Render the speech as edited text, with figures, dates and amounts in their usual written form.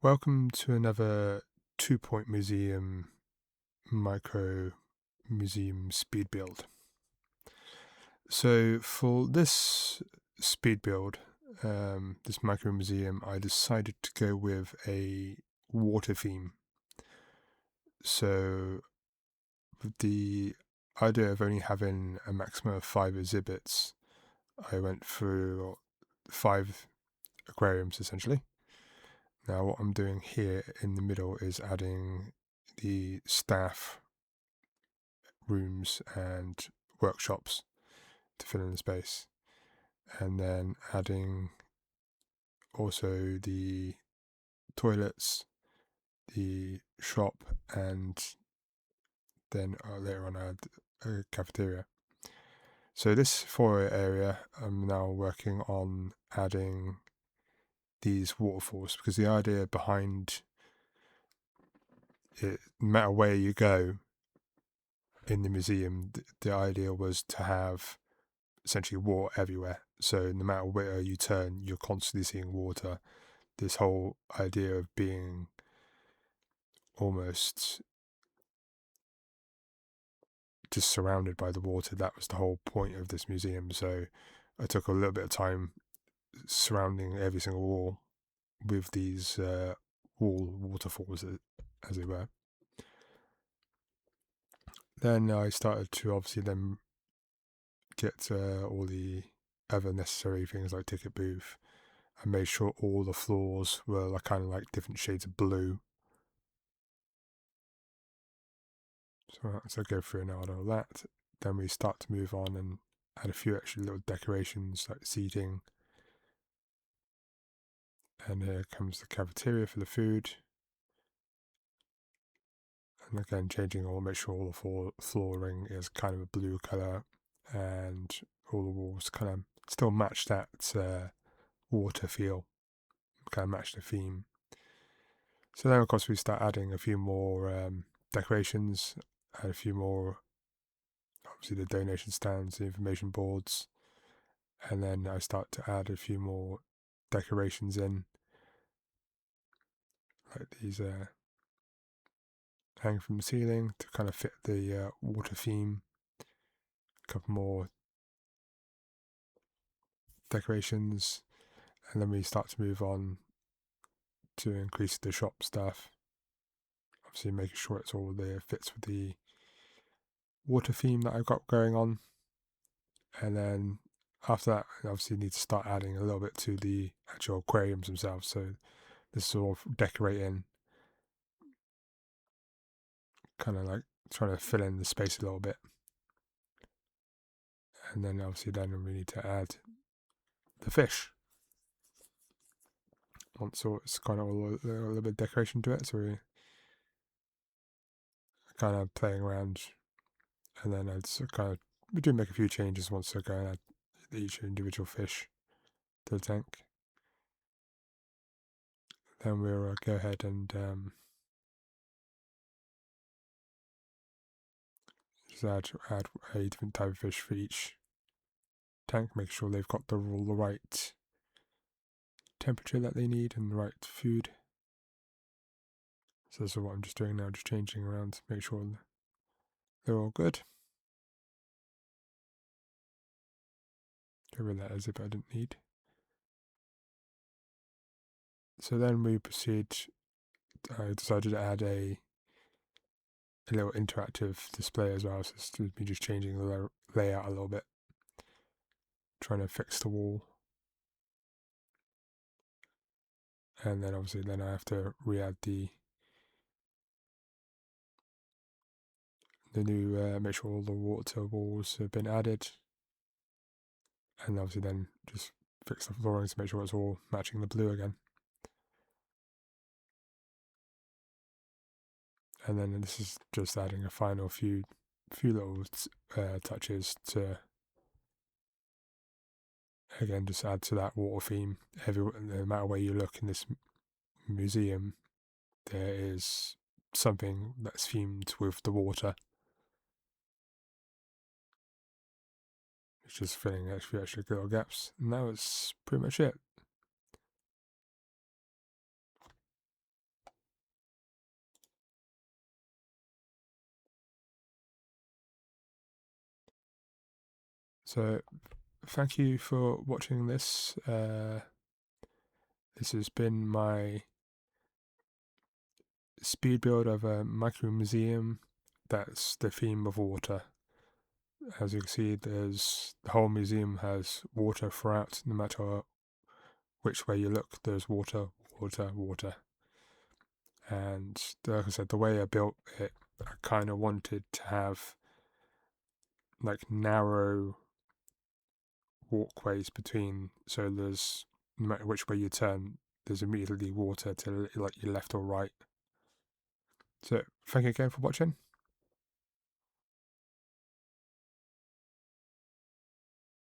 Welcome to another 2 Point Museum micro museum speed build. So for this speed build, this micro museum, I decided to go with a water theme. So with the idea of only having a maximum of 5 exhibits, I went through 5 aquariums essentially. Now what I'm doing here in the middle is adding the staff rooms and workshops to fill in the space, and then adding also the toilets, the shop, and then later on add a cafeteria. So this foyer area, I'm now working on adding these waterfalls, because the idea behind it, no matter where you go in the museum, the idea was to have essentially water everywhere. So no matter where you turn, you're constantly seeing water. This whole idea of being almost just surrounded by the water, that was the whole point of this museum. So I took a little bit of time surrounding every single wall with these wall waterfalls, as it were. Then I started to obviously then get all the other necessary things like ticket booth. I made sure all the floors were like, kind of like different shades of blue. So I go through and add all that. Then we start to move on and add a few extra little decorations like seating. And here comes the cafeteria for the food. And again, changing all, make sure all the flooring is kind of a blue colour, and all the walls kind of still match that water feel, kind of match the theme. So then, of course, we start adding a few more decorations, add a few more, obviously, the donation stands, the information boards, and then I start to add a few more decorations in, like these hang from the ceiling to kind of fit the water theme. A couple more decorations, and then we start to move on to increase the shop stuff. Obviously, making sure it's all there, fits with the water theme that I've got going on. And then after that, I obviously need to start adding a little bit to the actual aquariums themselves. So this is all decorating, kind of like trying to fill in the space a little bit. And then obviously then we need to add the fish. Once it's kind of a little bit of decoration to it, so we're kind of playing around, and then we do make a few changes once I go and add each individual fish to the tank. Then we'll go ahead and just add a different type of fish for each tank. Make sure they've got the right temperature that they need and the right food. So this is what I'm just doing now, just changing around to make sure they're all good. Get rid of that as if I didn't need. So then we proceed. I decided to add a little interactive display as well. So it's me just changing the layout a little bit, trying to fix the wall. And then obviously then I have to re-add the new, make sure all the water walls have been added. And obviously then just fix the flooring to make sure it's all matching the blue again. And then this is just adding a final few little touches to, again, just add to that water theme. No matter where you look in this museum, there is something that's themed with the water. It's just filling a few extra little gaps. And that was pretty much it. So thank you for watching this. This has been my speed build of a micro museum that's the theme of water. As you can see, the whole museum has water throughout. No matter which way you look, there's water, water, water. And like I said, the way I built it, I kind of wanted to have like narrow walkways between, so there's, no matter which way you turn, there's immediately water to like your left or right. So thank you again for watching.